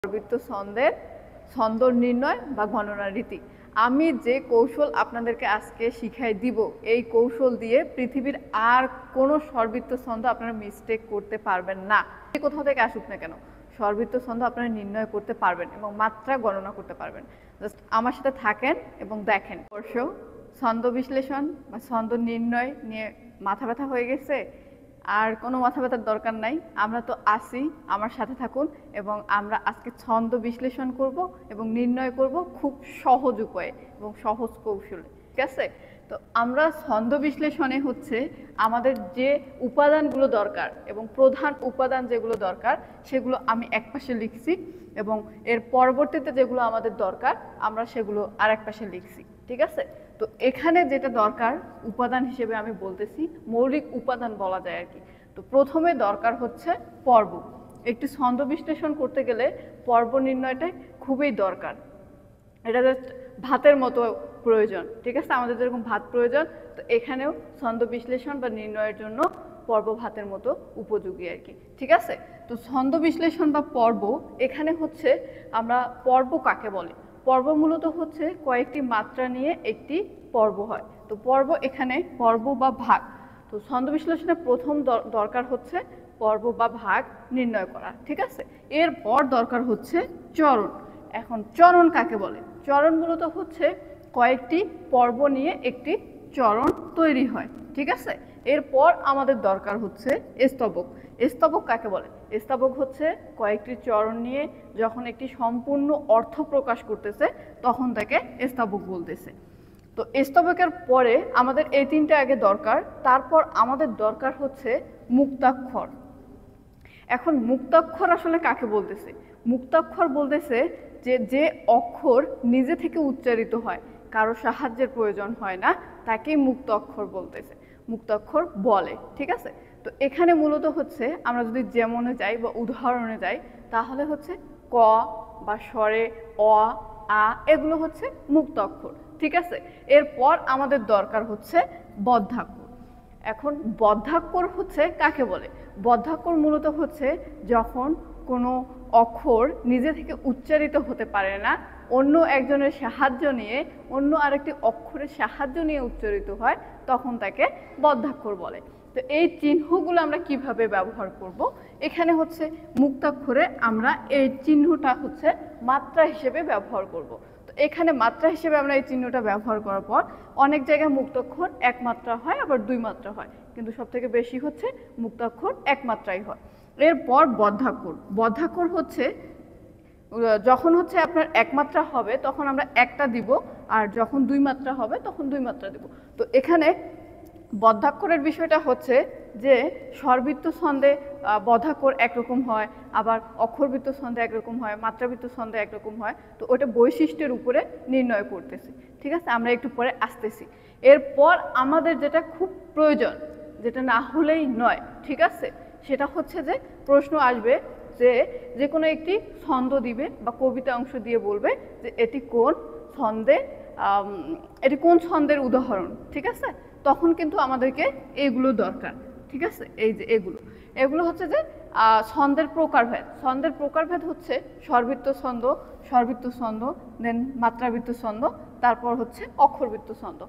বৃত্ত ছন্দের ছন্দ নির্ণয় বা গণনার রীতি। আমি যে কৌশল আপনাদেরকে আজকে শিখাই দিব, এই কৌশল দিয়ে পৃথিবীর আর কোনো স্বরবৃত্ত ছন্দ আপনারা মিস্টেক করতে পারবেন না। কোথাও থেকে আসুক না কেন, স্বরবৃত্ত ছন্দ আপনারা নির্ণয় করতে পারবেন এবং মাত্রা গণনা করতে পারবেন। জাস্ট আমার সাথে থাকেন এবং দেখেন। অবশ্য ছন্দ বিশ্লেষণ বা ছন্দ নির্ণয় নিয়ে মাথা ব্যথা হয়ে গেছে, আর কোনো মাথা ব্যথার দরকার নাই। আমরা তো আসি, আমার সাথে থাকুন এবং আমরা আজকে ছন্দ বিশ্লেষণ করব এবং নির্ণয় করব খুব সহজ উপায়ে এবং সহজ কৌশলে। ঠিক আছে? তো আমরা ছন্দ বিশ্লেষণে হচ্ছে আমাদের যে উপাদানগুলো দরকার এবং প্রধান উপাদান যেগুলো দরকার সেগুলো আমি একপাশে লিখছি এবং এর পরবর্তীতে যেগুলো আমাদের দরকার আমরা সেগুলো আর এক পাশে লিখছি। ঠিক আছে? তো এখানে যেটা দরকার উপাদান হিসেবে আমি বলতেছি, মৌলিক উপাদান বলা যায় আর কি। তো প্রথমে দরকার হচ্ছে পর্ব। একটি ছন্দ বিশ্লেষণ করতে গেলে পর্ব নির্ণয়টাই খুবই দরকার। এটা জাস্ট ভাতের মতো প্রয়োজন। ঠিক আছে? আমাদের যেরকম ভাত প্রয়োজন, তো এখানেও ছন্দ বিশ্লেষণ বা নির্ণয়ের জন্য পর্ব ভাতের মতো উপযোগী আর কি। ঠিক আছে? তো ছন্দ বিশ্লেষণ বা পর্ব, এখানে হচ্ছে আমরা পর্ব কাকে বলে? পর্ব মূলত হচ্ছে কয়েকটি মাত্রা নিয়ে একটি পর্ব হয়। তো পর্ব এখানে পর্ব বা ভাগ। তো ছন্দ বিশ্লেষণের প্রথম দরকার হচ্ছে পর্ব বা ভাগ নির্ণয় করা। ঠিক আছে? এরপর দরকার হচ্ছে চরণ। এখন চরণ কাকে বলে? চরণ মূলত হচ্ছে কয়েকটি পর্ব নিয়ে একটি চরণ তৈরি হয়। ঠিক আছে? এরপর আমাদের দরকার হচ্ছে স্তবক। স্তবক কাকে বলে? স্তবক হচ্ছে কয়েকটি চরণ নিয়ে যখন একটি সম্পূর্ণ অর্থ প্রকাশ করতেছে তখন তাকে স্তবক বলতেছে। তো স্তবকের পরে আমাদের এই তিনটা আগে দরকার, তারপর আমাদের দরকার হচ্ছে মুক্তাক্ষর। এখন মুক্তাক্ষর আসলে কাকে বলতেছে? মুক্তাক্ষর বলতেছে যে অক্ষর নিজে থেকে উচ্চারিত হয়, কারো সাহায্যের প্রয়োজন হয় না, তাকেই মুক্ত অক্ষর বলতেছে, মুক্তাক্ষর বলে। ঠিক আছে? তো এখানে মূলত হচ্ছে আমরা যদি যেমনে যাই বা উদাহরণে যাই, তাহলে হচ্ছে ক বা স্বরে অ, আ, এগুলো হচ্ছে মুক্ত অক্ষর। ঠিক আছে? এরপর আমাদের দরকার হচ্ছে বদ্ধাক্ষর। এখন বদ্ধাক্ষর হচ্ছে কাকে বলে? বদ্ধাক্ষর মূলত হচ্ছে যখন কোনো অক্ষর নিজে থেকে উচ্চারিত হতে পারে না, অন্য একজনের সাহায্য নিয়ে, অন্য আরেকটি অক্ষরের সাহায্য নিয়ে উচ্চারিত হয়, তখন তাকে বদ্ধাক্ষর বলে। তো এই চিহ্নগুলো আমরা কিভাবে ব্যবহার করব? এখানে হচ্ছে মুক্তাক্ষরে আমরা এই চিহ্নটা হচ্ছে মাত্রা হিসেবে ব্যবহার করব। তো এখানে মাত্রা হিসেবে আমরা এই চিহ্নটা ব্যবহার করার পর অনেক জায়গায় মুক্তাক্ষর এক মাত্রা হয়, আবার দুই মাত্রা হয়, কিন্তু সবথেকে বেশি হচ্ছে মুক্তাক্ষর এক মাত্রাই হয়। এরপর বদ্ধাক্ষর। বদ্ধাক্ষর হচ্ছে যখন হচ্ছে আপনার এক মাত্রা হবে তখন আমরা একটা দিব, আর যখন দুই মাত্রা হবে তখন দুই মাত্রা দিব। তো এখানে বদ্ধাক্ষরের বিষয়টা হচ্ছে যে স্বরবৃত্ত ছন্দে বদ্ধাক্ষর একরকম হয়, আবার অক্ষরবৃত্ত ছন্দে একরকম হয়, মাত্রাবৃত্ত ছন্দে একরকম হয়। তো ওটা বৈশিষ্ট্যের উপরে নির্ণয় করতেছি। ঠিক আছে? আমরা একটু পরে আসতেছি। এরপর আমাদের যেটা খুব প্রয়োজন, যেটা না হলেই নয়, ঠিক আছে, সেটা হচ্ছে যে প্রশ্ন আসবে যে কোনো একটি ছন্দ দিবে বা কবিতা অংশ দিয়ে বলবে যে এটি কোন ছন্দে, এটি কোন ছন্দের উদাহরণ। ঠিক আছে? তখন কিন্তু আমাদেরকে এগুলো দরকার। ঠিক আছে? এই যে এগুলো হচ্ছে যে ছন্দের প্রকারভেদ। ছন্দের প্রকারভেদ হচ্ছে স্বরবৃত্ত ছন্দ, স্বরবৃত্ত ছন্দ, দেন মাত্রাবৃত্ত ছন্দ, তারপর হচ্ছে অক্ষরবৃত্ত ছন্দ।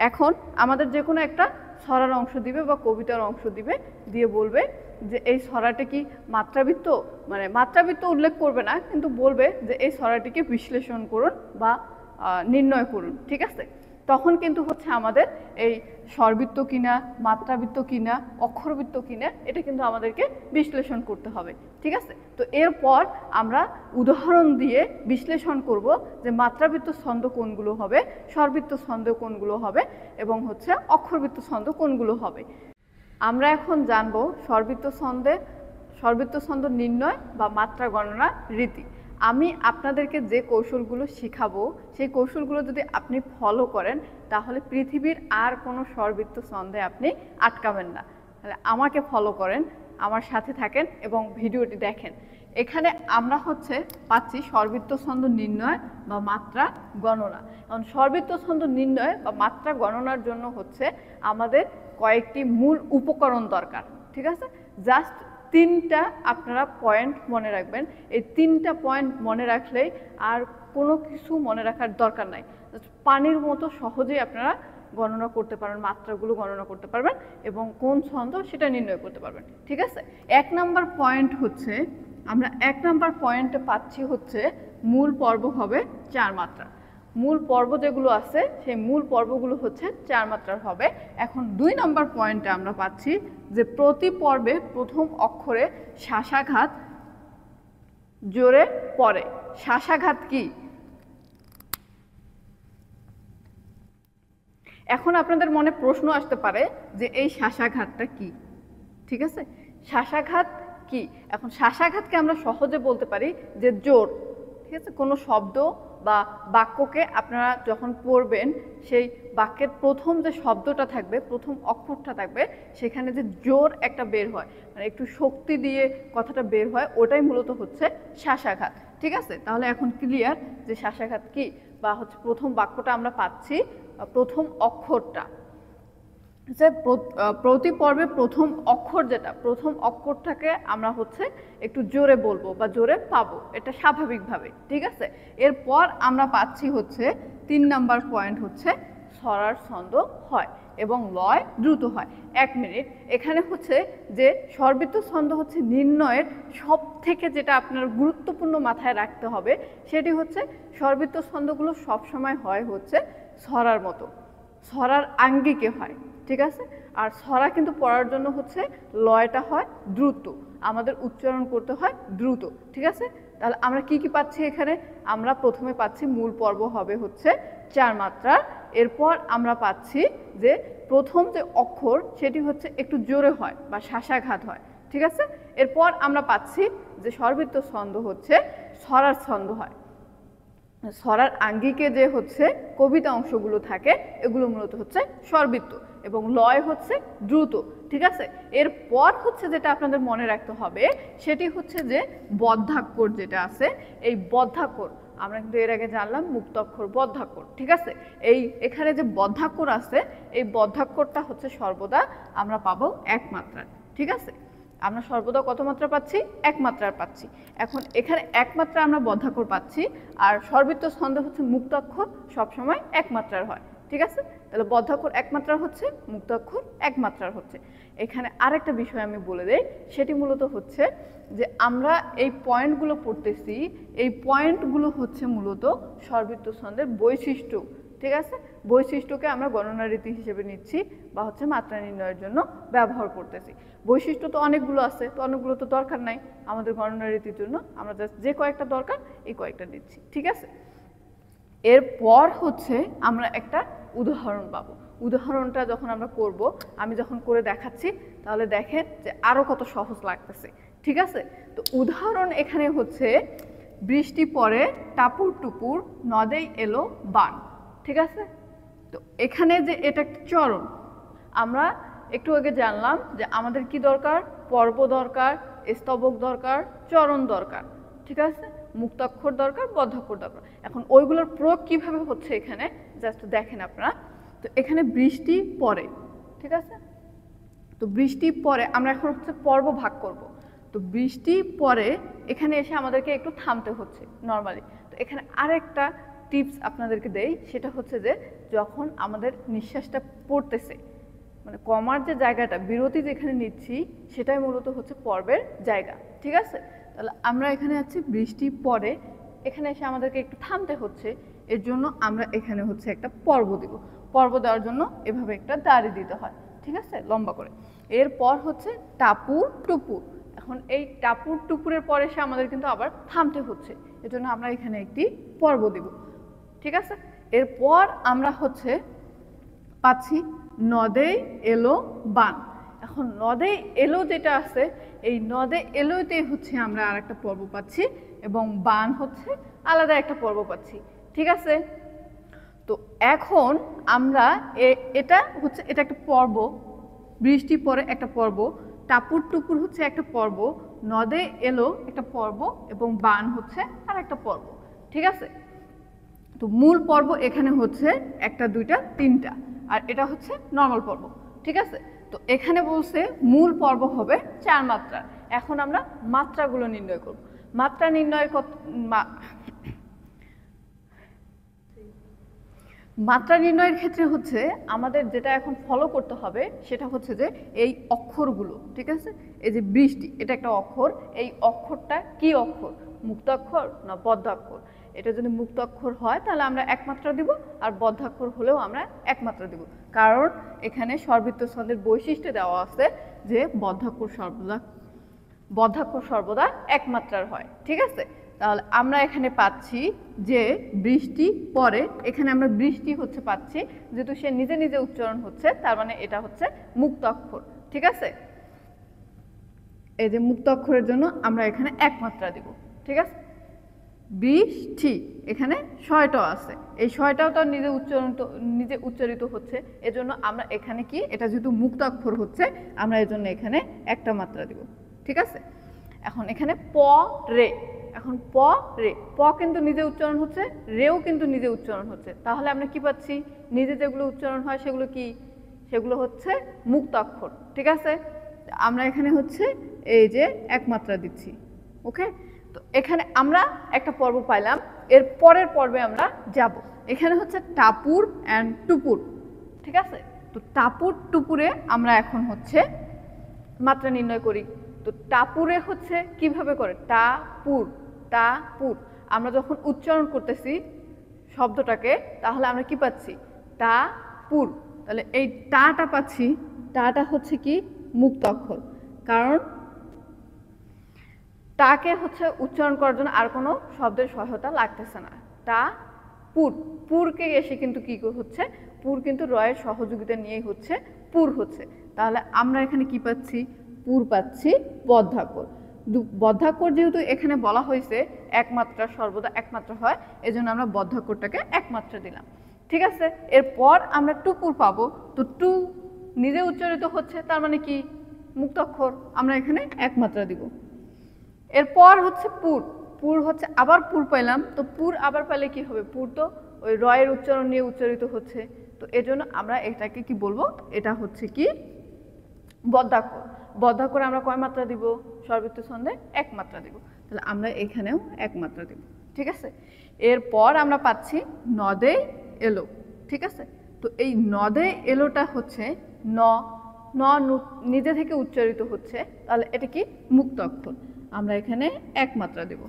এখন আমাদের যে কোনো একটা ছড়ার অংশ দিবে বা কবিতার অংশ দিবে, দিয়ে বলবে যে এই ছড়াটা কি মাত্রাবৃত্ত, মানে মাত্রাবৃত্ত উল্লেখ করবে না, কিন্তু বলবে যে এই ছড়াটিকে বিশ্লেষণ করুন বা নির্ণয় করুন। ঠিক আছে? তখন কিন্তু হচ্ছে আমাদের এই স্বরবৃত্ত কিনা, মাত্রাবৃত্ত কিনা, অক্ষরবৃত্ত কিনা, এটা কিন্তু আমাদেরকে বিশ্লেষণ করতে হবে। ঠিক আছে? তো এরপর আমরা উদাহরণ দিয়ে বিশ্লেষণ করব যে মাত্রাবৃত্ত ছন্দ কোনগুলো হবে, স্বরবৃত্ত ছন্দ কোনগুলো হবে এবং হচ্ছে অক্ষরবৃত্ত ছন্দ কোনগুলো হবে। আমরা এখন জানবো স্বরবৃত্ত ছন্দ নির্ণয় বা মাত্রা গণনা রীতি। আমি আপনাদেরকে যে কৌশলগুলো শিখাবো, সেই কৌশলগুলো যদি আপনি ফলো করেন তাহলে পৃথিবীর আর কোনো স্বরবৃত্ত ছন্দে আপনি আটকাবেন না। তাহলে আমাকে ফলো করেন, আমার সাথে থাকেন এবং ভিডিওটি দেখেন। এখানে আমরা হচ্ছে পাচ্ছি স্বরবৃত্ত ছন্দ নির্ণয় বা মাত্রা গণনা। এখন স্বরবৃত্ত ছন্দ নির্ণয় বা মাত্রা গণনার জন্য হচ্ছে আমাদের কয়েকটি মূল উপকরণ দরকার। ঠিক আছে? জাস্ট তিনটা আপনারা পয়েন্ট মনে রাখবেন। এই তিনটা পয়েন্ট মনে রাখলেই আর কোনো কিছু মনে রাখার দরকার নাই। পানির মতো সহজেই আপনারা গণনা করতে পারবেন, মাত্রাগুলো গণনা করতে পারবেন এবং কোন ছন্দ সেটা নির্ণয় করতে পারবেন। ঠিক আছে, 1 নাম্বার পয়েন্ট হচ্ছে, আমরা 1 নাম্বার পয়েন্টে পাচ্ছি হচ্ছে মূল পর্ব হবে 4 মাত্রা। মূল পর্ব যেগুলো আছে সেই মূল পর্বগুলো হচ্ছে 4 মাত্রার হবে। এখন 2 নাম্বার পয়েন্টে আমরা পাচ্ছি যে প্রতি পর্বে প্রথম অক্ষরে শ্বাসাঘাত জোরে পড়ে। শ্বাসাঘাত কি? এখন আপনাদের মনে প্রশ্ন আসতে পারে যে এই শ্বাসাঘাতটা কি। ঠিক আছে, শ্বাসাঘাত কি? এখন শ্বাসাঘাতকে আমরা সহজে বলতে পারি যে জোর। ঠিক আছে, কোনো শব্দ বা বাক্যকে আপনারা যখন পড়বেন সেই বাক্যের প্রথম যে শব্দটা থাকবে, প্রথম অক্ষরটা থাকবে, সেখানে যে জোর একটা বের হয়, মানে একটু শক্তি দিয়ে কথাটা বের হয়, ওটাই মূলত হচ্ছে শ্বাসাঘাত। ঠিক আছে, তাহলে এখন ক্লিয়ার যে শ্বাসাঘাত কি, বা হচ্ছে প্রথম বাক্যটা আমরা পাচ্ছি প্রথম অক্ষরটা যে প্রতি পর্বে প্রথম অক্ষর, যেটা প্রথম অক্ষরটাকে আমরা হচ্ছে একটু জোরে বলবো বা জোরে পাবো, এটা স্বাভাবিকভাবে। ঠিক আছে, এরপর আমরা পাচ্ছি হচ্ছে 3 নাম্বার পয়েন্ট হচ্ছে স্বরার ছন্দ হয় এবং লয় দ্রুত হয়। 1 মিনিট, এখানে হচ্ছে যে স্বরবৃত্ত ছন্দ হচ্ছে নির্ণয়ের সব থেকে যেটা আপনার গুরুত্বপূর্ণ মাথায় রাখতে হবে সেটি হচ্ছে স্বরবৃত্ত ছন্দগুলো সবসময় হয় হচ্ছে ছড়ার মতো, ছড়ার আঙ্গিকে হয়। ঠিক আছে, আর ছড়া কিন্তু পড়ার জন্য হচ্ছে লয়টা হয় দ্রুত, আমাদের উচ্চারণ করতে হয় দ্রুত। ঠিক আছে, তাহলে আমরা কি কি পাচ্ছি এখানে? আমরা প্রথমে পাচ্ছি মূল পর্ব হবে হচ্ছে 4 মাত্রার। এরপর আমরা পাচ্ছি যে প্রথম যে অক্ষর সেটি হচ্ছে একটু জোরে হয় বা শ্বাসাঘাত হয়। ঠিক আছে, এরপর আমরা পাচ্ছি যে স্বরবৃত্ত ছন্দ হচ্ছে ছড়ার ছন্দ হয়। ছড়ার আঙ্গিকে যে হচ্ছে কবিতা অংশগুলো থাকে এগুলো মূলত হচ্ছে স্বরবৃত্ত এবং লয় হচ্ছে দ্রুত। ঠিক আছে, এরপর হচ্ছে যেটা আপনাদের মনে রাখতে হবে সেটি হচ্ছে যে বদ্ধাক্ষর যেটা আছে, এই বদ্ধাক্ষর আমরা কিন্তু এর আগে জানলাম মুক্তাক্ষর, বদ্ধাক্ষর। ঠিক আছে, এখানে যে বদ্ধাক্ষর আছে এই বদ্ধাক্ষরটা হচ্ছে সর্বদা আমরা পাবো 1 মাত্রার। ঠিক আছে, আমরা সর্বদা কত মাত্রা পাচ্ছি? 1 মাত্রার পাচ্ছি। এখন এখানে 1 মাত্রা আমরা বদ্ধাক্ষর পাচ্ছি, আর স্বরবৃত্ত ছন্দ হচ্ছে মুক্তাক্ষর সবসময় 1 মাত্রার হয়। ঠিক আছে, তাহলে বদ্ধাক্ষর 1 মাত্রার হচ্ছে, মুক্তাক্ষর 1 মাত্রার হচ্ছে। এখানে আরেকটা বিষয় আমি বলে দেই, সেটি মূলত হচ্ছে যে আমরা এই পয়েন্টগুলো পড়তেছি, এই পয়েন্টগুলো হচ্ছে মূলত স্বরবৃত্ত ছন্দের বৈশিষ্ট্য। ঠিক আছে, বৈশিষ্ট্যকে আমরা গণনা রীতি হিসেবে নিচ্ছি বা হচ্ছে মাত্রা নির্ণয়ের জন্য ব্যবহার করতেছি। বৈশিষ্ট্য তো অনেকগুলো আছে, তো অনেকগুলো তো দরকার নাই আমাদের গণনা রীতির জন্য, আমরা জাস্ট যে কয়েকটা দরকার এই কয়েকটা নিচ্ছি। ঠিক আছে, এরপর হচ্ছে আমরা একটা উদাহরণ পাবো। উদাহরণটা যখন আমরা করব, আমি যখন করে দেখাচ্ছি তাহলে দেখেন যে আরো কত সহজ লাগতেছে। ঠিক আছে, তো উদাহরণ এখানে হচ্ছে বৃষ্টি পড়ে টাপুর টুপুর নদেই এলো বান। ঠিক আছে, তো এখানে যে এটা একটা চরণ, আমরা একটু আগে জানলাম যে আমাদের কি দরকার? পর্ব দরকার, স্তবক দরকার, চরণ দরকার। ঠিক আছে, মুক্তাক্ষর দরকার, বদ্ধাক্ষর দরকার। এখন ওইগুলোর প্রয়োগ কিভাবে হচ্ছে এখানে জাস্ট দেখেন আপনারা। তো এখানে বৃষ্টি পড়ে। ঠিক আছে, তো বৃষ্টি পড়ে আমরা এখন হচ্ছে পর্ব ভাগ করব। তো বৃষ্টি পড়ে এখানে এসে আমাদেরকে একটু থামতে হচ্ছে নর্মালি। তো এখানে আরেকটা টিপস আপনাদেরকে দেই, সেটা হচ্ছে যে যখন আমাদের নিঃশ্বাসটা পড়তেছে, মানে কমার যে জায়গাটা, বিরতি যেখানে নিচ্ছি সেটাই মূলত হচ্ছে পর্বের জায়গা। ঠিক আছে, তাহলে আমরা এখানে আছি বৃষ্টি পড়ে, এখানে এসে আমাদেরকে একটু থামতে হচ্ছে, এর জন্য আমরা এখানে হচ্ছে একটা পর্ব দিব। পর্ব দেওয়ার জন্য এভাবে একটা দাড়ি দিতে হয়। ঠিক আছে, লম্বা করে। এরপর হচ্ছে টাপুর টুপুর। এখন এই টাপুর টুপুরের পরে এসে আমাদের কিন্তু আবার থামতে হচ্ছে, এজন্য আমরা এখানে একটি পর্ব দিব। ঠিক আছে, এরপর আমরা হচ্ছে পাচ্ছি নদে এলো বান। এখন নদে এলো যেটা আছে, এই নদে এলোতে হচ্ছে আমরা আর একটা পর্ব পাচ্ছি এবং বান হচ্ছে আলাদা একটা পর্ব পাচ্ছি। ঠিক আছে, তো এখন আমরা এটা হচ্ছে এটা একটা পর্ব, বৃষ্টি পরে একটা পর্ব, টাপুর টুপুর হচ্ছে একটা পর্ব, নদে এলো একটা পর্ব এবং বান হচ্ছে আর একটা পর্ব। ঠিক আছে, তো মূল পর্ব এখানে হচ্ছে একটা, দুইটা, তিনটা, আর এটা হচ্ছে নর্মাল পর্ব। ঠিক আছে, তো এখানে বলছে মূল পর্ব হবে 4 মাত্রার। এখন আমরা মাত্রাগুলো নির্ণয় করব। মাত্রা নির্ণয়ের মাত্রা নির্ণয়ের ক্ষেত্রে হচ্ছে আমাদের যেটা এখন ফলো করতে হবে সেটা হচ্ছে যে এই অক্ষরগুলো, ঠিক আছে, এই যে বৃষ্টি এটা একটা অক্ষর, এই অক্ষরটা কি অক্ষর, মুক্তাক্ষর না বদ্ধাক্ষর? এটা যদি মুক্তাক্ষর হয় তাহলে আমরা এক মাত্রা দিব, আর বদ্ধাক্ষর হলেও আমরা এক মাত্রা দিব, কারণ এখানে স্বরবৃত্ত ছন্দের বৈশিষ্ট্য দেওয়া আছে যে বদ্ধাক্ষর সর্বদা এক মাত্রার হয়, ঠিক আছে। তাহলে আমরা এখানে পাচ্ছি যে বৃষ্টি পরে, এখানে আমরা বৃষ্টি হচ্ছে পাচ্ছি, যেহেতু সে নিজে নিজে উচ্চারণ হচ্ছে তার মানে এটা হচ্ছে মুক্তাক্ষর, ঠিক আছে। এই যে মুক্তাক্ষরের জন্য আমরা এখানে এক মাত্রা দিব, ঠিক আছে। বৃষ্টি এখানে ছয়টাও আছে, এই ছয়টাও তো নিজে উচ্চারিত হচ্ছে, এজন্য আমরা এখানে কি, এটা যেহেতু মুক্তাক্ষর হচ্ছে আমরা এজন্য এখানে একটা মাত্রা দিব, ঠিক আছে। এখন এখানে প রে, এখন প রে, প কিন্তু নিজে উচ্চারণ হচ্ছে, রেও কিন্তু নিজে উচ্চারণ হচ্ছে, তাহলে আমরা কি পাচ্ছি, নিজে যেগুলো উচ্চারণ হয় সেগুলো কি, সেগুলো হচ্ছে মুক্তাক্ষর, ঠিক আছে। আমরা এখানে হচ্ছে এই যে এক মাত্রা দিচ্ছি, ওকে। তো এখানে আমরা একটা পর্ব পাইলাম, এর পরের পর্বে আমরা যাব। এখানে হচ্ছে টাপুর অ্যান্ড টুপুর, ঠিক আছে। তো টাপুর টুপুরে আমরা এখন হচ্ছে মাত্রা নির্ণয় করি। তো টাপুরে হচ্ছে কিভাবে করে, টাপুর, টাপুর, আমরা যখন উচ্চারণ করতেছি শব্দটাকে তাহলে আমরা কি পাচ্ছি, টাপুর, তাহলে এই টাটা পাচ্ছি, টাটা হচ্ছে কি মুক্তাক্ষর, কারণ টাকে হচ্ছে উচ্চারণ করার জন্য আর কোনো শব্দের সহায়তা লাগতেছে না। টা পুর, পুরকে এসে কিন্তু কি হচ্ছে, পুর কিন্তু রয়ের সহযোগিতা নিয়েই হচ্ছে পুর হচ্ছে, তাহলে আমরা এখানে কি পাচ্ছি, পুর পাচ্ছি বদ্ধাক্ষর। বদ্ধাক্ষর যেহেতু এখানে বলা হয়েছে একমাত্রা সর্বদা একমাত্রা হয়, এজন্য আমরা বদ্ধাক্ষরটাকে একমাত্রা দিলাম, ঠিক আছে। এরপর আমরা টুপুর পাবো, তো টু নিজে উচ্চারিত হচ্ছে তার মানে কি মুক্তাক্ষর, আমরা এখানে একমাত্রা দিব। এরপর হচ্ছে পুর, পুর হচ্ছে আবার পুর পাইলাম, তো পুর আবার পাইলে কি হবে, পুর তো ওই রয়ের উচ্চারণ নিয়ে উচ্চারিত হচ্ছে, তো এজন্য আমরা এটাকে কি বলবো, এটা হচ্ছে কি বদ্ধাক্ষর। বদ্ধাক্ষরে আমরা কয় মাত্রা দিব, স্বরবৃত্ত ছন্দে এক মাত্রা দিব, তাহলে আমরা এখানেও এক মাত্রা দিব, ঠিক আছে। এরপর আমরা পাচ্ছি নদে এলো, ঠিক আছে। তো এই নদে এলোটা হচ্ছে ন, ন নিজে থেকে উচ্চারিত হচ্ছে, তাহলে এটা কি মুক্তাক্ষর, আমরা এখানে এক মাত্রা দেব।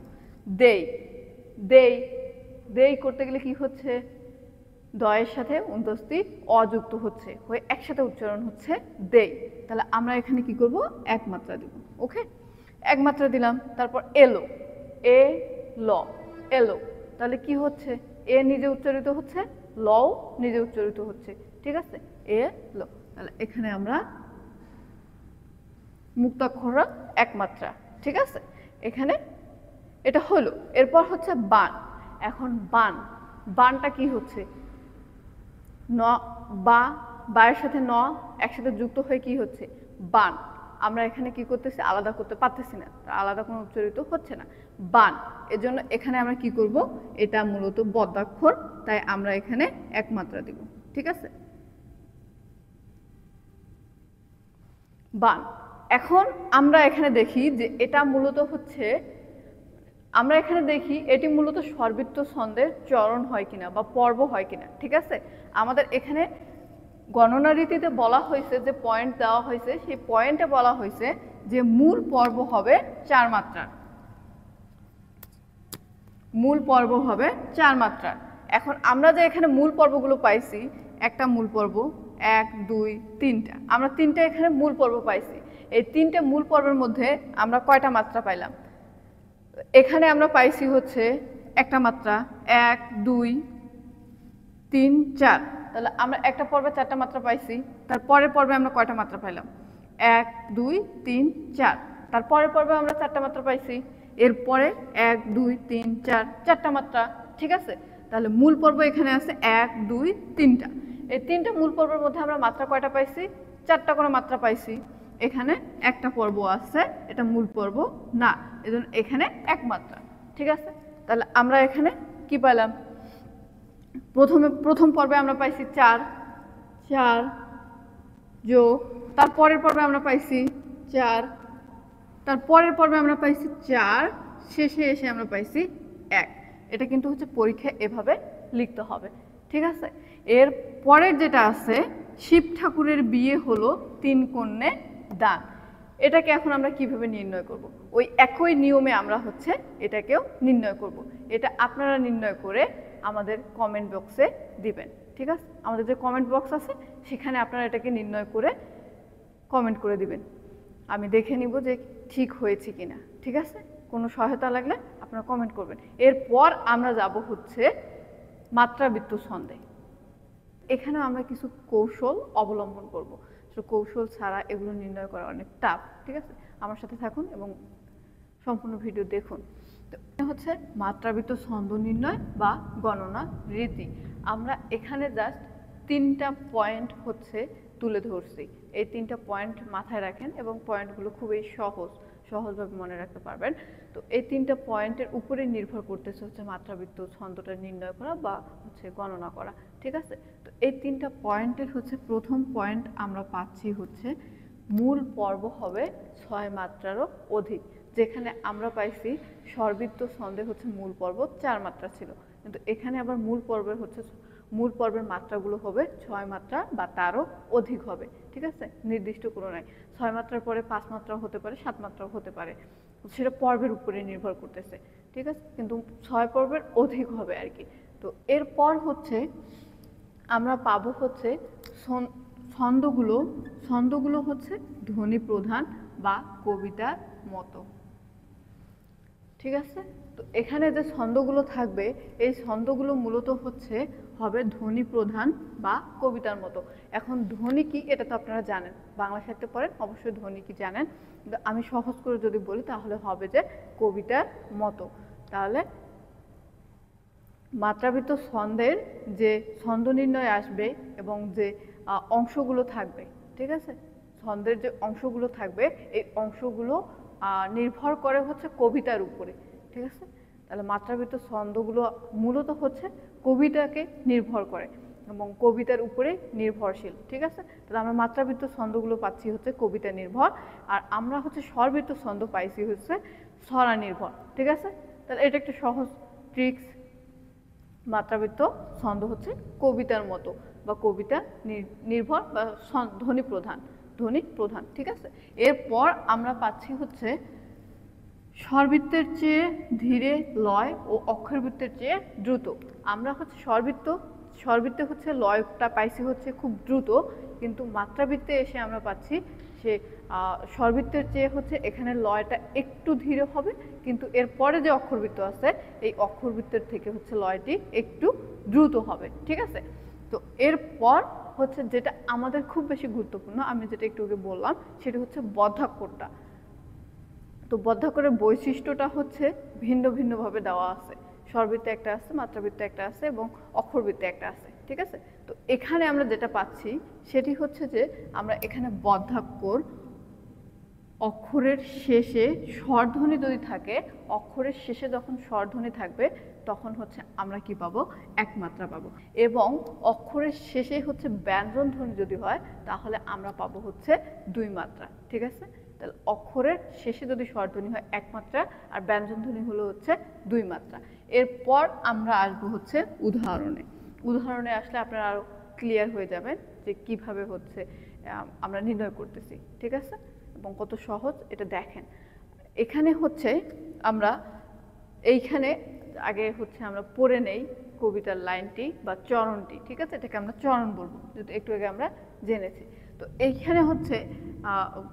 দেই, দেই, দেই করতে গেলে কি হচ্ছে, দয়ের সাথে অন্তস্থি অযুক্ত হচ্ছে, হয়ে একসাথে উচ্চারণ হচ্ছে দেই, তাহলে আমরা এখানে কি করব, এক মাত্রা দেব, ওকে, এক মাত্রা দিলাম। তারপর এলো, এ ল, এলো, তাহলে কি হচ্ছে, এ নিজে উচ্চারিত হচ্ছে, লও নিজে উচ্চারিত হচ্ছে, ঠিক আছে, এ ল, তাহলে এখানে আমরা মুক্তাক্ষর এক মাত্রা, ঠিক আছে। এখানে এটা হলো। এরপর হচ্ছে বান, এখন বান, বানটা কি হচ্ছে, ন বা, বায়ের সাথে ন একসাথে যুক্ত হয়ে কি হচ্ছে বান, আমরা এখানে কি করতেছি, আলাদা করতে পারতেছি না, আলাদা কোনো উচ্চারিত হচ্ছে না, বান, এজন্য এখানে আমরা কি করব, এটা মূলত বদ্ধাক্ষর, তাই আমরা এখানে এক মাত্রা দিব, ঠিক আছে, বান। এখন আমরা এখানে দেখি যে এটা মূলত হচ্ছে, আমরা এখানে দেখি এটি মূলত স্বরবৃত্ত ছন্দের চরণ হয় কিনা বা পর্ব হয় কিনা, ঠিক আছে। আমাদের এখানে গণনা রীতিতে বলা হয়েছে যে পয়েন্ট দেওয়া হয়েছে, সেই পয়েন্টে বলা হয়েছে যে মূল পর্ব হবে 4 মাত্রার, মূল পর্ব হবে 4 মাত্রার। এখন আমরা যে এখানে মূল পর্বগুলো পাইছি, একটা মূল পর্ব, 1 2 3টা, আমরা 3টা এখানে মূল পর্ব পাইছি। এই 3টে মূল পর্বের মধ্যে আমরা কয়টা মাত্রা পাইলাম, এখানে আমরা পাইছি হচ্ছে একটা মাত্রা, 1 2 3 4, তাহলে আমরা একটা পর্বে 4টা মাত্রা পাইছি। তারপরের পর্বে আমরা কয়টা মাত্রা পাইলাম, 1 2 3 4, তারপরের পর্বে আমরা 4টা মাত্রা পাইছি, এরপরে 1 2 3 4, 4টা মাত্রা, ঠিক আছে। তাহলে মূল পর্ব এখানে আছে 1 2 3টা, এই 3টা মূল পর্বের মধ্যে আমরা মাত্রা কয়টা পাইছি, 4টা করে মাত্রা পাইছি। এখানে একটা পর্ব আছে, এটা মূল পর্ব না, এজন্য এখানে এক মাত্রা, ঠিক আছে। তাহলে আমরা এখানে কি পাইলাম, প্রথম পর্বে আমরা পাইছি 4 4 যোগ, তারপরের পর্বে আমরা পাইছি 4 তার পরের পর্বে আমরা পাইছি 4, শেষে এসে আমরা পাইছি 1। এটা কিন্তু হচ্ছে পরীক্ষায় এভাবে লিখতে হবে, ঠিক আছে। এর পরের যেটা আছে, শিব ঠাকুরের বিয়ে হলো 3 কন্যে দান। এটাকে এখন আমরা কিভাবে নির্ণয় করব? ওই একই নিয়মে আমরা হচ্ছে এটাকেও নির্ণয় করব। এটা আপনারা নির্ণয় করে আমাদের কমেন্ট বক্সে দিবেন, ঠিক আছে। আমাদের যে কমেন্ট বক্স আছে সেখানে আপনারা এটাকে নির্ণয় করে কমেন্ট করে দিবেন। আমি দেখে নিব যে ঠিক হয়েছে কিনা, ঠিক আছে। কোনো সহায়তা লাগলে আপনারা কমেন্ট করবেন। এরপর আমরা যাব হচ্ছে মাত্রাবৃত্ত ছন্দে। এখানে আমরা কিছু কৌশল অবলম্বন করব। কৌশল ছাড়া এগুলো নির্ণয় করা অনেক টাফ, ঠিক আছে। আমার সাথে থাকুন এবং সম্পূর্ণ ভিডিও দেখুন। তো হচ্ছে মাত্রাবৃত্ত ছন্দ নির্ণয় বা গণনা রীতি। আমরা এখানে জাস্ট 3টা পয়েন্ট হচ্ছে তুলে ধরছি। এই 3টা পয়েন্ট মাথায় রাখেন এবং পয়েন্টগুলো খুবই সহজভাবে মনে রাখতে পারবেন। তো এই 3টা পয়েন্টের উপরে নির্ভর করতেছে হচ্ছে মাত্রাবৃত্ত ছন্দটা নির্ণয় করা বা হচ্ছে গণনা করা, ঠিক আছে। তো এই 3টা পয়েন্টের হচ্ছে প্রথম পয়েন্ট আমরা পাচ্ছি হচ্ছে মূল পর্ব হবে 6 মাত্রারও অধিক। যেখানে আমরা পাইছি স্বরবৃত্ত ছন্দে হচ্ছে মূল পর্ব 4 মাত্রা ছিল, কিন্তু এখানে আবার মূল পর্বের মাত্রাগুলো হবে 6 মাত্রা বা তারও অধিক হবে, ঠিক আছে। নির্দিষ্ট কোনো নাই, 6 মাত্রার পরে 5 মাত্রাও হতে পারে, 7 মাত্রাও হতে পারে, সেটা পর্বের উপরে নির্ভর করতেছে, ঠিক আছে। কিন্তু 6 পর্বের অধিক হবে আর কি। তো এরপর হচ্ছে আমরা পাবো হচ্ছে ছন্দগুলো হচ্ছে ধ্বনি প্রধান বা কবিতার মতো, ঠিক আছে। তো এখানে যে ছন্দগুলো থাকবে এই ছন্দগুলো মূলত হবে ধ্বনি প্রধান বা কবিতার মতো। এখন ধ্বনি কি এটা তো আপনারা জানেন, বাংলা সাহিত্যে পড়েন, অবশ্যই ধ্বনি কি জানেন। কিন্তু আমি সহজ করে যদি বলি তাহলে হবে যে কবিতার মতো। তাহলে মাত্রাবৃত্ত ছন্দের যে ছন্দ নির্ণয় আসবে এবং যে অংশগুলো থাকবে, ঠিক আছে, ছন্দের যে অংশগুলো থাকবে এই অংশগুলো নির্ভর করে হচ্ছে কবিতার উপরে, ঠিক আছে। তাহলে মাত্রাবৃত্ত ছন্দগুলো মূলত হচ্ছে কবিতাকে নির্ভর করে এবং কবিতার উপরে নির্ভরশীল, ঠিক আছে। তাহলে আমরা মাত্রাবৃত্ত ছন্দগুলো পাচ্ছি হচ্ছে কবিতা নির্ভর, আর আমরা হচ্ছে স্বরবৃত্ত ছন্দ পাইছি হচ্ছে ছড়া নির্ভর, ঠিক আছে। তাহলে এটা একটা সহজ ট্রিক্স। মাত্রাবৃত্ত ছন্দ হচ্ছে কবিতার মতো বা কবিতা নির্ভর বা ধ্বনি প্রধান, ঠিক আছে। এরপর আমরা পাচ্ছি হচ্ছে স্বরবৃত্তের চেয়ে ধীরে লয় ও অক্ষরবৃত্তের চেয়ে দ্রুত। আমরা হচ্ছে স্বরবৃত্তে হচ্ছে লয়টা পাইছি হচ্ছে খুব দ্রুত, কিন্তু মাত্রাবৃত্তে এসে আমরা পাচ্ছি সে স্বরবৃত্তের চেয়ে হচ্ছে এখানে লয়টা একটু ধীরে হবে, কিন্তু এরপরে যে অক্ষরবৃত্ত আছে এই অক্ষরবৃত্তের থেকে হচ্ছে লয়টি একটু দ্রুত হবে, ঠিক আছে। তো এরপর হচ্ছে যেটা আমাদের খুব বেশি গুরুত্বপূর্ণ, আমি যেটা একটু আগে বললাম সেটা হচ্ছে বদ্ধাক্ষরটা। তো বদ্ধাক্ষরের বৈশিষ্ট্যটা হচ্ছে ভিন্নভাবে দেওয়া আছে। স্বরবৃত্তে একটা আছে, মাত্রাবৃত্তে একটা আছে এবং অক্ষরবৃত্তে একটা আছে, ঠিক আছে। তো এখানে আমরা যেটা পাচ্ছি সেটি হচ্ছে যে আমরা এখানে বদ্ধাক্ষর অক্ষরের শেষে স্বরধ্বনি যদি থাকে, অক্ষরের শেষে যখন স্বরধ্বনি থাকবে তখন হচ্ছে আমরা কি পাবো, 1 মাত্রা পাবো। এবং অক্ষরের শেষে হচ্ছে ব্যঞ্জন ধ্বনি যদি হয় তাহলে আমরা পাবো হচ্ছে 2 মাত্রা, ঠিক আছে। তাহলে অক্ষরের শেষে যদি স্বরধ্বনি হয় 1 মাত্রা আর ব্যঞ্জন ধ্বনি হলো হচ্ছে 2 মাত্রা। এরপর আমরা আসবো হচ্ছে উদাহরণে আসলে আপনারা আরো ক্লিয়ার হয়ে যাবেন যে কিভাবে হচ্ছে আমরা নির্ণয় করতেছি, ঠিক আছে, এবং কত সহজ এটা দেখেন। এখানে হচ্ছে আমরা এইখানে আগে হচ্ছে আমরা পড়ে নেই কবিতার লাইনটি বা চরণটি, ঠিক আছে। এটাকে আমরা চরণ বলবো, যেহেতু একটু আগে আমরা জেনেছি। তো এইখানে হচ্ছে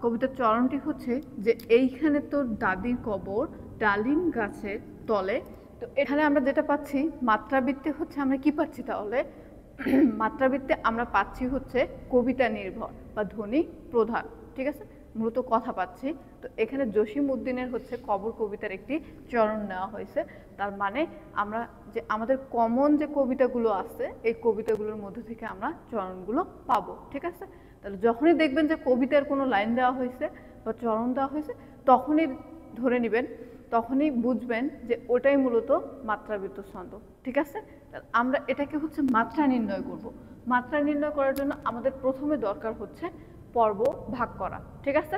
কবিতার চরণটি হচ্ছে যে এইখানে তোর দাদির কবর ডালিম গাছের তলে। তো এখানে আমরা যেটা পাচ্ছি মাত্রাবৃত্তে হচ্ছে আমরা কি পাচ্ছি, তাহলে মাত্রাবৃত্তে আমরা পাচ্ছি হচ্ছে কবিতা নির্ভর বা ধ্বনি প্রধান, ঠিক আছে, মূলত কথা পাচ্ছি। তো এখানে জসিম উদ্দিনের হচ্ছে কবর কবিতার একটি চরণ নেওয়া হয়েছে। তার মানে আমরা যে আমাদের কমন যে কবিতাগুলো আছে এই কবিতাগুলোর মধ্যে থেকে আমরা চরণগুলো পাবো, ঠিক আছে। তাহলে যখনই দেখবেন যে কবিতার কোনো লাইন দেওয়া হয়েছে বা চরণ দেওয়া হয়েছে তখনই ধরে নেবেন, তখনই বুঝবেন যে ওটাই মূলত মাত্রাবৃত্ত ছন্দ, ঠিক আছে। আমরা এটাকে হচ্ছে মাত্রা নির্ণয় করব। মাত্রা নির্ণয় করার জন্য আমাদের প্রথমে দরকার হচ্ছে পর্ব ভাগ করা, ঠিক আছে।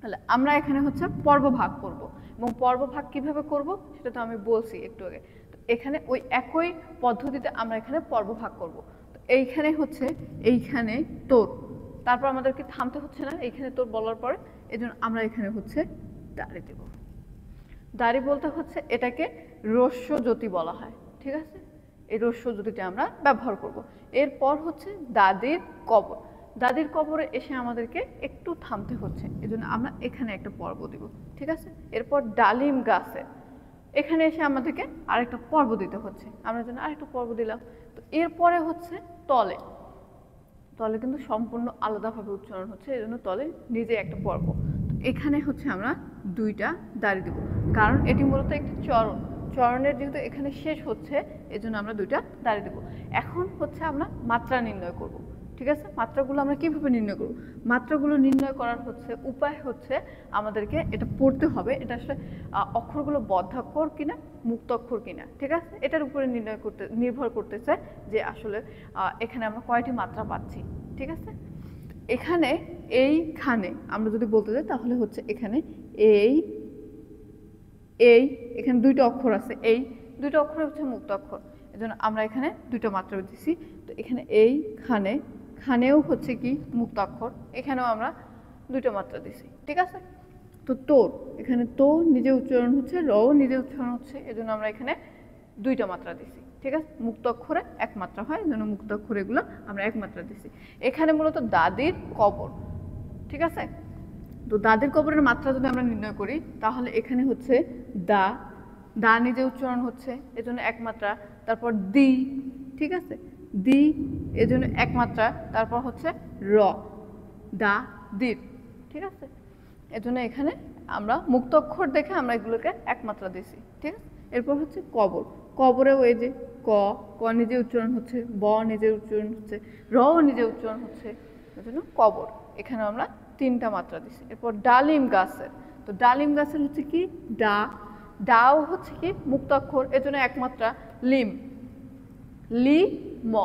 তাহলে আমরা এখানে হচ্ছে পর্ব ভাগ করব এবং পর্ব ভাগ কিভাবে করব সেটা তো আমি বলছি একটু আগে। তো এখানে ওই একই পদ্ধতিতে আমরা এখানে পর্ব ভাগ করব। তো এইখানে হচ্ছে এইখানে তোর, তারপর আমাদেরকে থামতে হচ্ছে না এইখানে তোর বলার পরে, এজন্য আমরা এখানে হচ্ছে দাঁড়িয়ে দেব। দাড়ি বলতে হচ্ছে এটাকে রস্য জ্যোতি বলা হয়, ঠিক আছে? এই রস্য জ্যোতিটা আমরা ব্যবহার করব। এরপর হচ্ছে দাদির কবর। দাদির কবরে এসে আমাদেরকে একটু থামতে হচ্ছে, এজন্য আমরা এখানে একটা পর্ব দিব, ঠিক আছে? এরপর ডালিম গাছে, এখানে এসে আমাদেরকে আরেকটা পর্ব দিতে হচ্ছে, আমরা যেন আরেকটা পর্ব দিলাম। তো এরপরে হচ্ছে তলে, তলে কিন্তু সম্পূর্ণ আলাদাভাবে উচ্চারণ হচ্ছে, এই জন্য তলে নিজে একটা পর্ব। তো এখানে হচ্ছে আমরা দুইটা দাঁড়িয়ে দেবো, কারণ এটি মূলত একটি চরণ, চরণের যেহেতু এখানে শেষ হচ্ছে এজন্য আমরা দুইটা দাঁড়িয়ে দেবো। এখন হচ্ছে আমরা মাত্রা নির্ণয় করব, ঠিক আছে? মাত্রাগুলো আমরা কিভাবে নির্ণয় করব? মাত্রাগুলো নির্ণয় করার হচ্ছে উপায় হচ্ছে আমাদেরকে এটা পড়তে হবে, এটা আসলে অক্ষরগুলো বদ্ধাক্ষর কিনা মুক্তাক্ষর কিনা, ঠিক আছে? এটার উপরে নির্ভর করতেছে যে আসলে এখানে আমরা কয়টি মাত্রা পাচ্ছি, ঠিক আছে? এখানে এইখানে আমরা যদি বলতে যাই তাহলে হচ্ছে এখানে এই এই এখানে দুইটা অক্ষর আছে, এই দুইটা অক্ষর হচ্ছে মুক্তাক্ষর, এজন্য আমরা এখানে দুইটা মাত্রা দিচ্ছি। তো এখানে এইখানে খানেও হচ্ছে কি মুক্তাক্ষর, এখানেও আমরা দুইটা মাত্রা দিছি, ঠিক আছে? তো তোর, এখানে তো নিজে উচ্চারণ হচ্ছে, রও নিজে উচ্চারণ হচ্ছে, এজন্য আমরা এখানে দুইটা মাত্রা দিছি, ঠিক আছে? মুক্তাক্ষরে এক মাত্রা হয়, এজন্য মুক্তাক্ষর এগুলো আমরা এক মাত্রা দিছি। এখানে মূলত দাদির কবর, ঠিক আছে? তো দাদির কবরের মাত্রা যদি আমরা নির্ণয় করি তাহলে এখানে হচ্ছে দা, দা নিজে উচ্চারণ হচ্ছে এজন্য এক মাত্রা, তারপর দি, ঠিক আছে? দি এজন্য এক মাত্রা, তারপর হচ্ছে র, দা দির, ঠিক আছে? এজন্য এখানে আমরা মুক্তাক্ষর দেখে আমরা এগুলোকে এক মাত্রা দিছি, ঠিক আছে? এরপর হচ্ছে কবর, কবরেও এই যে ক, ক নিজে উচ্চারণ হচ্ছে, ব নিজে উচ্চারণ হচ্ছে, রও নিজে উচ্চারণ হচ্ছে, এজন্য কবর, এখানে আমরা তিনটা মাত্রা দিছি। এরপর ডালিম গাছের, তো ডালিম গাছের হচ্ছে কি ডা, ডাও হচ্ছে কি মুক্তাক্ষর, এজন্য এক মাত্রা লিম, লি ম,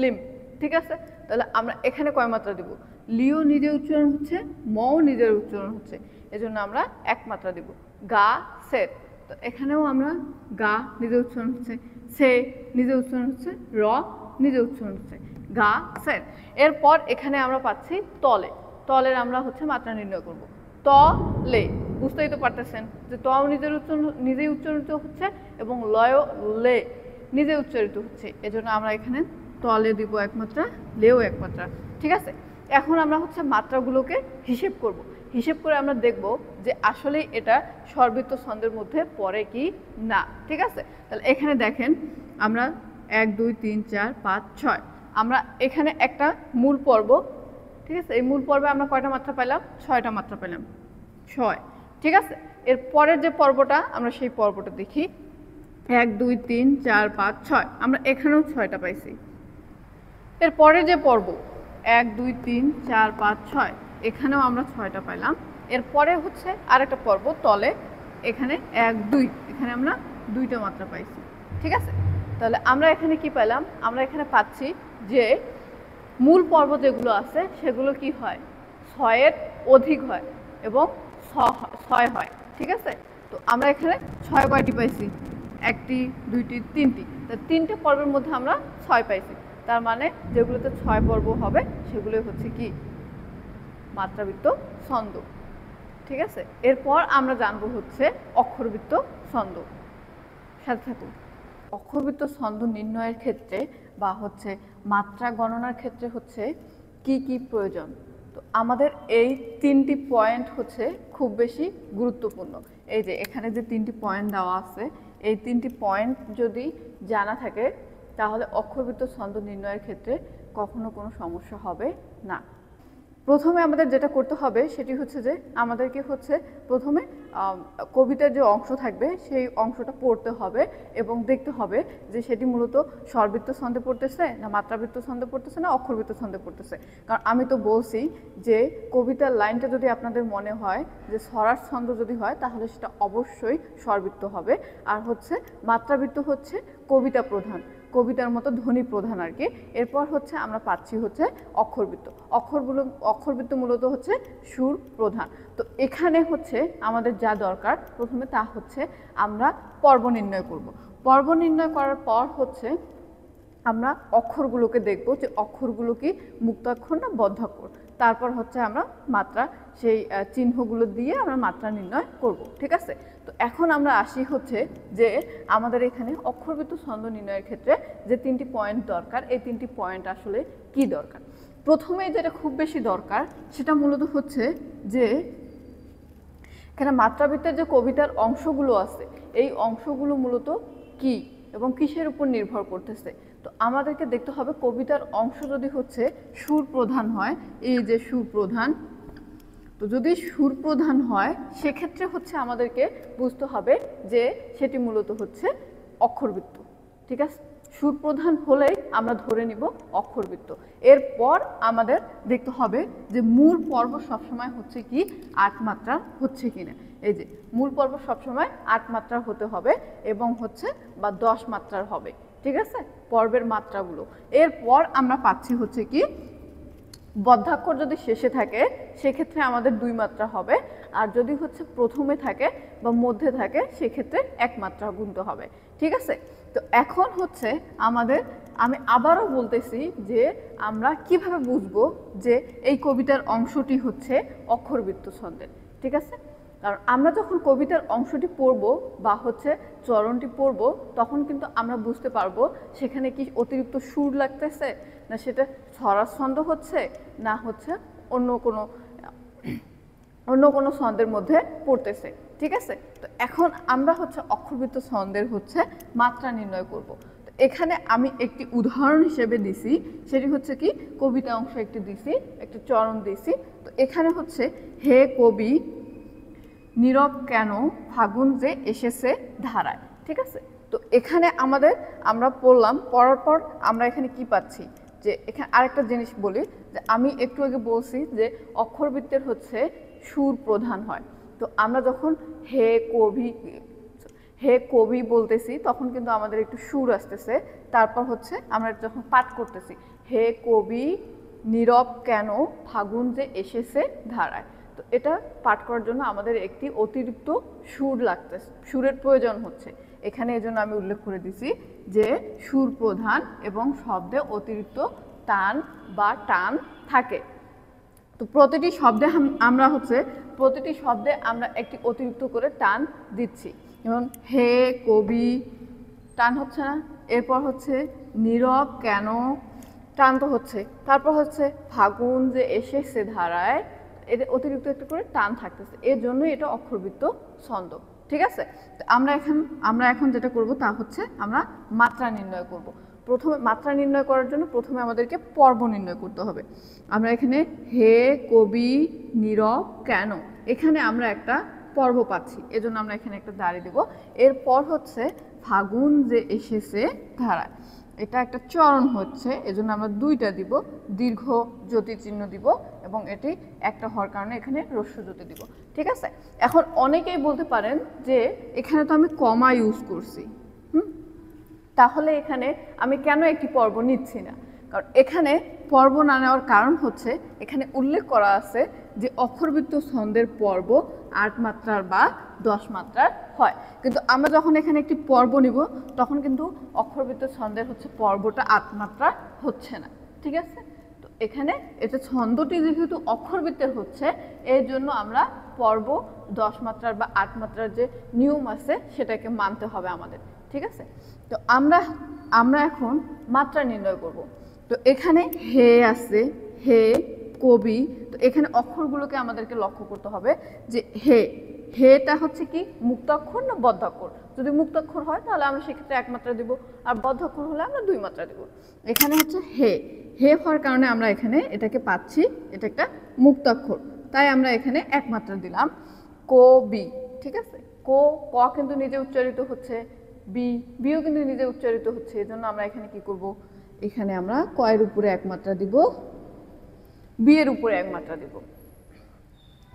লিম, ঠিক আছে? তাহলে আমরা এখানে কয় মাত্রা দিব? লিও নিজে উচ্চারণ হচ্ছে, মও নিজের উচ্চারণ হচ্ছে, এজন্য আমরা এক মাত্রা দিব। গা সের, তো এখানেও আমরা গা নিজে উচ্চারণ হচ্ছে, সে নিজে উচ্চারণ হচ্ছে, র নিজে উচ্চারণ হচ্ছে, গা সের। এরপর এখানে আমরা পাচ্ছি তলে, তলের আমরা হচ্ছে মাত্রা নির্ণয় করব। ত লে, বুঝতেই তো পারতেছেন যে তও নিজের উচ্চারণ নিজেই উচ্চারিত হচ্ছে এবং লয় লে নিজে উচ্চারিত হচ্ছে, এজন্য আমরা এখানে তলে দিব এক মাত্রা, লেও এক মাত্রা, ঠিক আছে? এখন আমরা হচ্ছে মাত্রাগুলোকে হিসেব করব, হিসেব করে আমরা দেখব যে আসলে এটা স্বরবৃত্ত ছন্দের মধ্যে পড়ে কি না, ঠিক আছে? তাহলে এখানে দেখেন আমরা 1 2 3 4 5 6, আমরা এখানে একটা মূল পর্ব, ঠিক আছে? এই মূল পর্বে আমরা কয়টা মাত্রা পেলাম? 6টা মাত্রা পেলাম, 6, ঠিক আছে? এর পরের যে পর্বটা আমরা সেই পর্বটা দেখি, 1 2 3 4 5 6, আমরা এখানেও 6টা পাইছি। এর পরে যে পর্ব 1 2 3 4 5 6, এখানেও আমরা 6টা পাইলাম। এরপরে হচ্ছে আরেকটা পর্ব তলে, এখানে 1 2, এখানে আমরা 2টা মাত্রা পাইছি, ঠিক আছে? তাহলে আমরা এখানে কি পেলাম? আমরা এখানে পাচ্ছি যে মূল পর্ব যেগুলো আছে সেগুলো কি হয়, 6-এর অধিক হয় এবং 6 হয়, ঠিক আছে? তো আমরা এখানে 6 কয়টি পাইছি? 1টি 2টি 3টি, তা 3টে পর্বের মধ্যে আমরা 6 পাইছি, তার মানে যেগুলোতে 6 পর্ব হবে সেগুলোই হচ্ছে কি মাত্রাবৃত্ত ছন্দ, ঠিক আছে? এরপর আমরা জানবো হচ্ছে অক্ষরবৃত্ত ছন্দ, সাথে থাকুন। অক্ষরবৃত্ত ছন্দ নির্ণয়ের ক্ষেত্রে বা হচ্ছে মাত্রা গণনার ক্ষেত্রে হচ্ছে কি কি প্রয়োজন, তো আমাদের এই 3টি পয়েন্ট হচ্ছে খুব বেশি গুরুত্বপূর্ণ। এই যে এখানে যে 3টি পয়েন্ট দেওয়া আছে, এই 3টি পয়েন্ট যদি জানা থাকে তাহলে অক্ষরবৃত্ত ছন্দ নির্ণয়ের ক্ষেত্রে কখনো কোনো সমস্যা হবে না। প্রথমে আমাদের যেটা করতে হবে সেটি হচ্ছে যে আমাদেরকে হচ্ছে প্রথমে কবিতার যে অংশ থাকবে সেই অংশটা পড়তে হবে এবং দেখতে হবে যে সেটি মূলত স্বরবৃত্ত ছন্দে পড়তেছে না মাত্রাবৃত্ত ছন্দে পড়তেছে না অক্ষরবৃত্ত ছন্দে পড়তেছে। কারণ আমি তো বলছি যে কবিতার লাইনটা যদি আপনাদের মনে হয় যে স্বরার ছন্দ যদি হয় তাহলে সেটা অবশ্যই স্বরবৃত্ত হবে, আর হচ্ছে মাত্রাবৃত্ত হচ্ছে কবিতা প্রধান। কবিতার মতো ধ্বনি প্রধান আর কি। এরপর হচ্ছে আমরা পাচ্ছি হচ্ছে অক্ষরবৃত্ত। অক্ষরবৃত্ত মূলত হচ্ছে সুর প্রধান। তো এখানে হচ্ছে আমাদের যা দরকার প্রথমে তা হচ্ছে আমরা পর্ব নির্ণয় করব। পর্ব নির্ণয় করার পর হচ্ছে আমরা অক্ষরগুলোকে দেখব যে অক্ষরগুলো কি মুক্তাক্ষর না বদ্ধাক্ষর। তারপর হচ্ছে আমরা মাত্রা সেই চিহ্নগুলো দিয়ে আমরা মাত্রা নির্ণয় করব, ঠিক আছে। তো এখন আমরা আসি হচ্ছে যে আমাদের এখানে অক্ষরবৃত্ত ছন্দ নির্ণয়ের ক্ষেত্রে যে 3টি পয়েন্ট দরকার, এই 3টি পয়েন্ট আসলে কি দরকার। প্রথমে যেটা খুব বেশি দরকার সেটা মূলত হচ্ছে যে এখানে মাত্রাবৃত্তের যে কবিতার অংশগুলো আছে এই অংশগুলো মূলত কি এবং কিসের উপর নির্ভর করতেছে। তো আমাদেরকে দেখতে হবে কবিতার অংশ যদি হচ্ছে সুর প্রধান হয়, এই যে সুর প্রধান, তো যদি সুর প্রধান হয় সেক্ষেত্রে হচ্ছে আমাদেরকে বুঝতে হবে যে সেটি মূলত হচ্ছে অক্ষরবৃত্ত, ঠিক আছে। সুর প্রধান হলেই আমরা ধরে নিব অক্ষরবৃত্ত। এরপর আমাদের দেখতে হবে যে মূল পর্ব সবসময় হচ্ছে কি 8 মাত্রার হচ্ছে কিনা। এই যে মূল পর্ব সবসময় 8 মাত্রার হতে হবে এবং হচ্ছে বা 10 মাত্রার হবে, ঠিক আছে, পর্বের মাত্রাগুলো। এরপর আমরা পাচ্ছি হচ্ছে কি বদ্ধাক্ষর যদি শেষে থাকে সেক্ষেত্রে আমাদের 2 মাত্রা হবে, আর যদি হচ্ছে প্রথমে থাকে বা মধ্যে থাকে সেক্ষেত্রে 1 মাত্রা গুনতে হবে, ঠিক আছে। তো এখন হচ্ছে আমাদের, আমি আবারও বলতেছি যে আমরা কিভাবে বুঝবো যে এই কবিতার অংশটি হচ্ছে অক্ষরবৃত্ত ছন্দের, ঠিক আছে। কারণ আমরা যখন কবিতার অংশটি পড়ব বা হচ্ছে চরণটি পড়ব তখন কিন্তু আমরা বুঝতে পারবো সেখানে কি অতিরিক্ত সুর লাগতেছে না সেটা ছড়ার ছন্দ হচ্ছে না হচ্ছে অন্য কোনো ছন্দের মধ্যে পড়তেছে, ঠিক আছে। তো এখন আমরা হচ্ছে অক্ষরবৃত্ত ছন্দের হচ্ছে মাত্রা নির্ণয় করব। তো এখানে আমি একটি উদাহরণ হিসেবে দিছি, সেটি হচ্ছে কি কবিতা অংশ একটি দিছি, একটি চরণ দিছি। তো এখানে হচ্ছে হে কবি নীরব কেন ফাগুন যে এসেছে ধারায়, ঠিক আছে। তো এখানে আমরা পড়লাম, পড়ার পর আমরা এখানে কি পাচ্ছি যে এখানে আরেকটা জিনিস বলি যে আমি একটু আগে বলছি যে অক্ষরবৃত্তের হচ্ছে সুর প্রধান হয়। তো আমরা যখন হে কবি বলতেছি তখন কিন্তু আমাদের একটু সুর আসতেছে। তারপর হচ্ছে আমরা যখন পাঠ করতেছি হে কবি নীরব কেন ফাগুন যে এসেছে ধারায়, তো এটা পাঠ করার জন্য আমাদের একটি অতিরিক্ত সুর লাগতেছে, সুরের প্রয়োজন হচ্ছে এখানে। এই জন্য আমি উল্লেখ করে দিছি যে সুর প্রধান এবং শব্দে অতিরিক্ত টান বা টান থাকে। তো প্রতিটি শব্দে আমরা একটি অতিরিক্ত করে টান দিচ্ছি। যেমন হে কবি টান হচ্ছে না, এরপর হচ্ছে নীরব কেন টান তো হচ্ছে, তারপর হচ্ছে ফাগুন যে এসেছে ধারায়, এতে অতিরিক্ত একটু করে টান থাকতেছে, এর জন্যই এটা অক্ষরবৃত্ত ছন্দ, ঠিক আছে। তো আমরা এখন যেটা করব তা হচ্ছে আমরা মাত্রা নির্ণয় করব। প্রথমে মাত্রা নির্ণয় করার জন্য প্রথমে আমাদেরকে পর্ব নির্ণয় করতে হবে। আমরা এখানে হে কবি নীরব কেন, এখানে আমরা একটা পর্ব পাচ্ছি, এজন্য আমরা এখানে একটা দাঁড়িয়ে দেব। এরপর হচ্ছে ফাগুন যে এসেছে ধারায়, এটা একটা চরণ হচ্ছে, এজন্য আমরা 2টা দিব, দীর্ঘ জ্যোতি চিহ্ন দিব এবং এটি একটা হওয়ার কারণে এখানে হ্রস্ব জ্যোতি দিব, ঠিক আছে। এখন অনেকেই বলতে পারেন যে এখানে তো আমি কমা ইউজ করছি, তাহলে এখানে আমি কেন একটি পর্ব নিচ্ছি না। কারণ এখানে পর্ব না নেওয়ার কারণ হচ্ছে এখানে উল্লেখ করা আছে যে অক্ষরবৃত্ত ছন্দের পর্ব 8 মাত্রার বা 10 মাত্রার হয়, কিন্তু আমরা যখন এখানে একটি পর্ব নিব তখন কিন্তু অক্ষরবৃত্ত ছন্দের হচ্ছে পর্বটা 8 মাত্রা হচ্ছে না, ঠিক আছে। তো এখানে এটা ছন্দটি যেহেতু অক্ষরবৃত্তের হচ্ছে এর জন্য আমরা পর্ব 10 মাত্রার বা 8 মাত্রার যে নিয়ম আছে সেটাকে মানতে হবে আমাদের, ঠিক আছে। তো আমরা এখন মাত্রা নির্ণয় করব। তো এখানে হে আছে, হে কবি, তো এখানে অক্ষরগুলোকে আমাদেরকে লক্ষ্য করতে হবে যে হেটা হচ্ছে কি মুক্তাক্ষর না বদ্ধাক্ষর। যদি মুক্তাক্ষর হয় তাহলে আমরা সেক্ষেত্রে 1 মাত্রা দিব, আর বদ্ধাক্ষর হলে আমরা 2 মাত্রা দিব। এখানে হচ্ছে হে হওয়ার কারণে আমরা এখানে এটাকে পাচ্ছি, এটা একটা মুক্তাক্ষর, তাই আমরা এখানে 1 মাত্রা দিলাম। কবি, ঠিক আছে, ক কিন্তু নিজে উচ্চারিত হচ্ছে, বিও কিন্তু নিজে উচ্চারিত হচ্ছে, এজন্য আমরা এখানে কি করব, এখানে আমরা কয়ের উপরে 1 মাত্রা দিব, বি এর উপরে 1 মাত্রা দিব।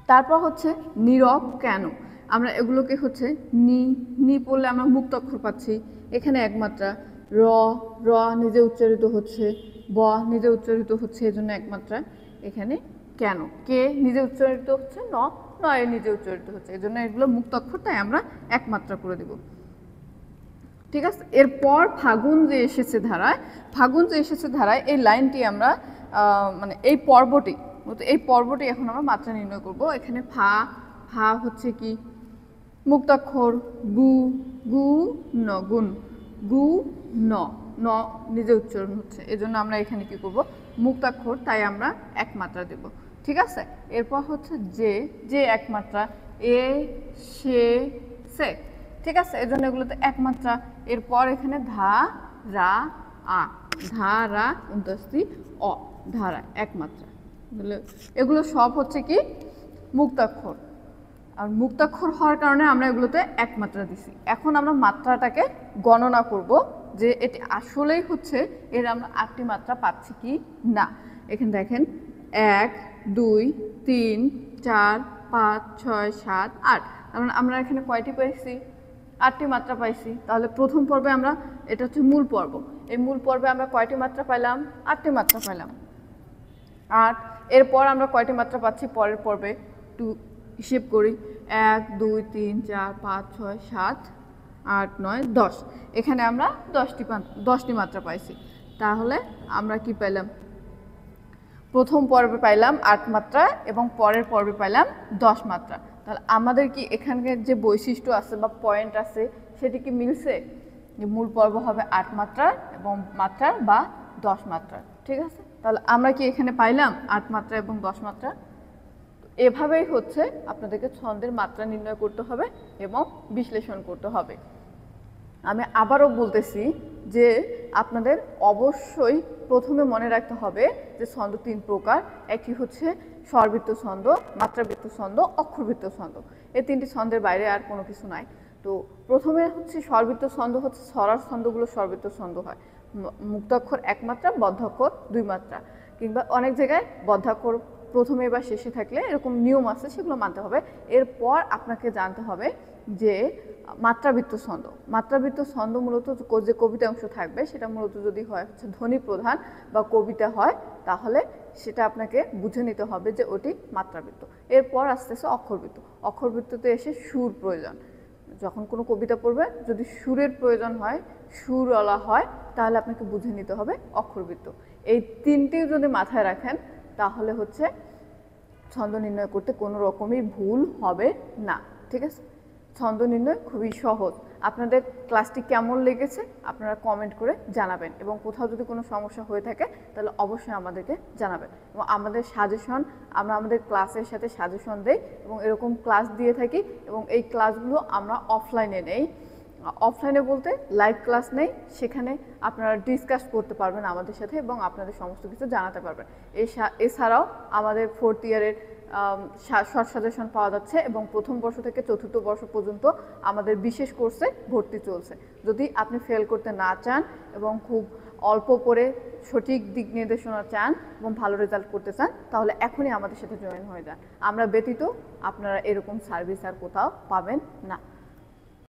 তারপর হচ্ছে নীরব কেন, আমরা এগুলোকে হচ্ছে নি পড়লে আমরা মুক্তাক্ষর পাচ্ছি, এখানে 1 মাত্রা, র র নিজে উচ্চারিত হচ্ছে, ব নিজে উচ্চারিত হচ্ছে, এজন্য এক মাত্রা। এখানে কেন, কে নিজে উচ্চারিত হচ্ছে, ন নয় নিজে উচ্চারিত হচ্ছে, এজন্য এগুলো মুক্তাক্ষর, তাই আমরা এক মাত্রা করে দেব। ঠিক আছে, এরপর ফাগুন যে এসেছে ধারায়, ফাগুন যে এসেছে ধারায় এই লাইনটি আমরা মানে এই পর্বটি এখন আমরা মাত্রা নির্ণয় করব। এখানে ফা, ফা হচ্ছে কি মুক্তাক্ষর, গু গু ন, গুণ, গু ন, ন নিজে উচ্চারণ হচ্ছে, এজন্য আমরা এখানে কি করব মুক্তাক্ষর, তাই আমরা এক মাত্রা দেব। ঠিক আছে, এরপর হচ্ছে যে, যে এক মাত্রা, এ সে সে। ঠিক আছে, এজন্য এগুলোতে এক মাত্রা। এরপর এখানে ধা রা আ, ধা রা উন্তস্তি অ, ধারা এক মাত্রা। এগুলো সব হচ্ছে কি মুক্তাক্ষর, আর মুক্তাক্ষর হওয়ার কারণে আমরা এগুলোতে এক মাত্রা দিছি। এখন আমরা মাত্রাটাকে গণনা করব যে এটি আসলেই হচ্ছে এর আমরা 8টি মাত্রা পাচ্ছি কি না। এখানে দেখেন 1 2 3 4 5 6 7 8, কারণ আমরা এখানে কয়টি পাইছি, 8টি মাত্রা পাইছি। তাহলে প্রথম পর্বে আমরা, এটা হচ্ছে মূল পর্ব, এই মূল পর্বে আমরা কয়টি মাত্রা পাইলাম, 8টি মাত্রা পাইলাম। 8, এরপর আমরা কয়টি মাত্রা পাচ্ছি পরের পর্বে, একটু হিসেব করি, 1 2 3 4 5 6 7 8 9 10, এখানে আমরা 10টি মাত্রা পাইছি। তাহলে আমরা কি পাইলাম, প্রথম পর্বে পাইলাম 8 মাত্রা এবং পরের পর্বে পাইলাম 10 মাত্রা। তাহলে আমাদের কি এখানকার যে বৈশিষ্ট্য আছে বা পয়েন্ট আছে সেটি কি মিলছে, যে মূল পর্ব হবে 8 মাত্রা এবং মাত্রা বা 10 মাত্রা। ঠিক আছে, তাহলে আমরা কি এখানে পাইলাম 8 মাত্রা এবং 10 মাত্রা। এভাবেই হচ্ছে আপনাদেরকে ছন্দের মাত্রা নির্ণয় করতে হবে এবং বিশ্লেষণ করতে হবে। আমি আবারও বলতেছি যে আপনাদের অবশ্যই প্রথমে মনে রাখতে হবে যে ছন্দ 3 প্রকার। একটি হচ্ছে স্বরবৃত্ত ছন্দ, মাত্রাবৃত্ত ছন্দ, অক্ষরবৃত্ত ছন্দ, এই 3টি ছন্দের বাইরে আর কোনো কিছু নাই। তো প্রথমে হচ্ছে স্বরবৃত্ত ছন্দ, হচ্ছে ছড়ার ছন্দগুলো স্বরবৃত্ত ছন্দ হয়। মুক্তাক্ষর 1 মাত্রা, বদ্ধাক্ষর 2 মাত্রা, কিংবা অনেক জায়গায় বদ্ধাক্ষর প্রথমে বা শেষে থাকলে এরকম নিয়ম আছে, সেগুলো মানতে হবে। এরপর আপনাকে জানতে হবে যে মাত্রাবৃত্ত ছন্দ, মাত্রাবৃত্ত ছন্দ মূলত যে কবিতা অংশ থাকবে সেটা মূলত যদি হয় হচ্ছে ধ্বনি প্রধান বা কবিতা হয়, তাহলে সেটা আপনাকে বুঝে নিতে হবে যে ওটি মাত্রাবৃত্ত। এরপর আস্তে আস্তে অক্ষরবৃত্ত, অক্ষরবৃত্ততে এসে সুর প্রয়োজন, যখন কোনো কবিতা পড়বে যদি সুরের প্রয়োজন হয়, সুরওয়ালা হয়, তাহলে আপনাকে বুঝে নিতে হবে অক্ষরবৃত্ত। এই 3টি যদি মাথায় রাখেন তাহলে হচ্ছে ছন্দ নির্ণয় করতে কোনো রকমই ভুল হবে না। ঠিক আছে, ছন্দ নির্ণয় খুবই সহজ। আপনাদের ক্লাসটি কেমন লেগেছে আপনারা কমেন্ট করে জানাবেন, এবং কোথাও যদি কোনো সমস্যা হয়ে থাকে তাহলে অবশ্যই আমাদেরকে জানাবেন। এবং আমাদের সাজেশন, আমরা আমাদের ক্লাসের সাথে সাজেশন দেই এবং এরকম ক্লাস দিয়ে থাকি, এবং এই ক্লাসগুলো আমরা অফলাইনে নেই। অফলাইনে বলতে লাইভ ক্লাস নেই, সেখানে আপনারা ডিসকাস করতে পারবেন আমাদের সাথে এবং আপনাদের সমস্ত কিছু জানাতে পারবেন। এছাড়াও আমাদের 4th ইয়ারের শর্ট সাজেশন পাওয়া যাচ্ছে, এবং প্রথম বর্ষ থেকে 4র্থ বর্ষ পর্যন্ত আমাদের বিশেষ কোর্সে ভর্তি চলছে। যদি আপনি ফেল করতে না চান এবং খুব অল্প করে সঠিক দিক নির্দেশনা চান এবং ভালো রেজাল্ট করতে চান, তাহলে এখনই আমাদের সাথে জয়েন হয়ে যান। আমরা ব্যতীত আপনারা এরকম সার্ভিস আর কোথাও পাবেন না।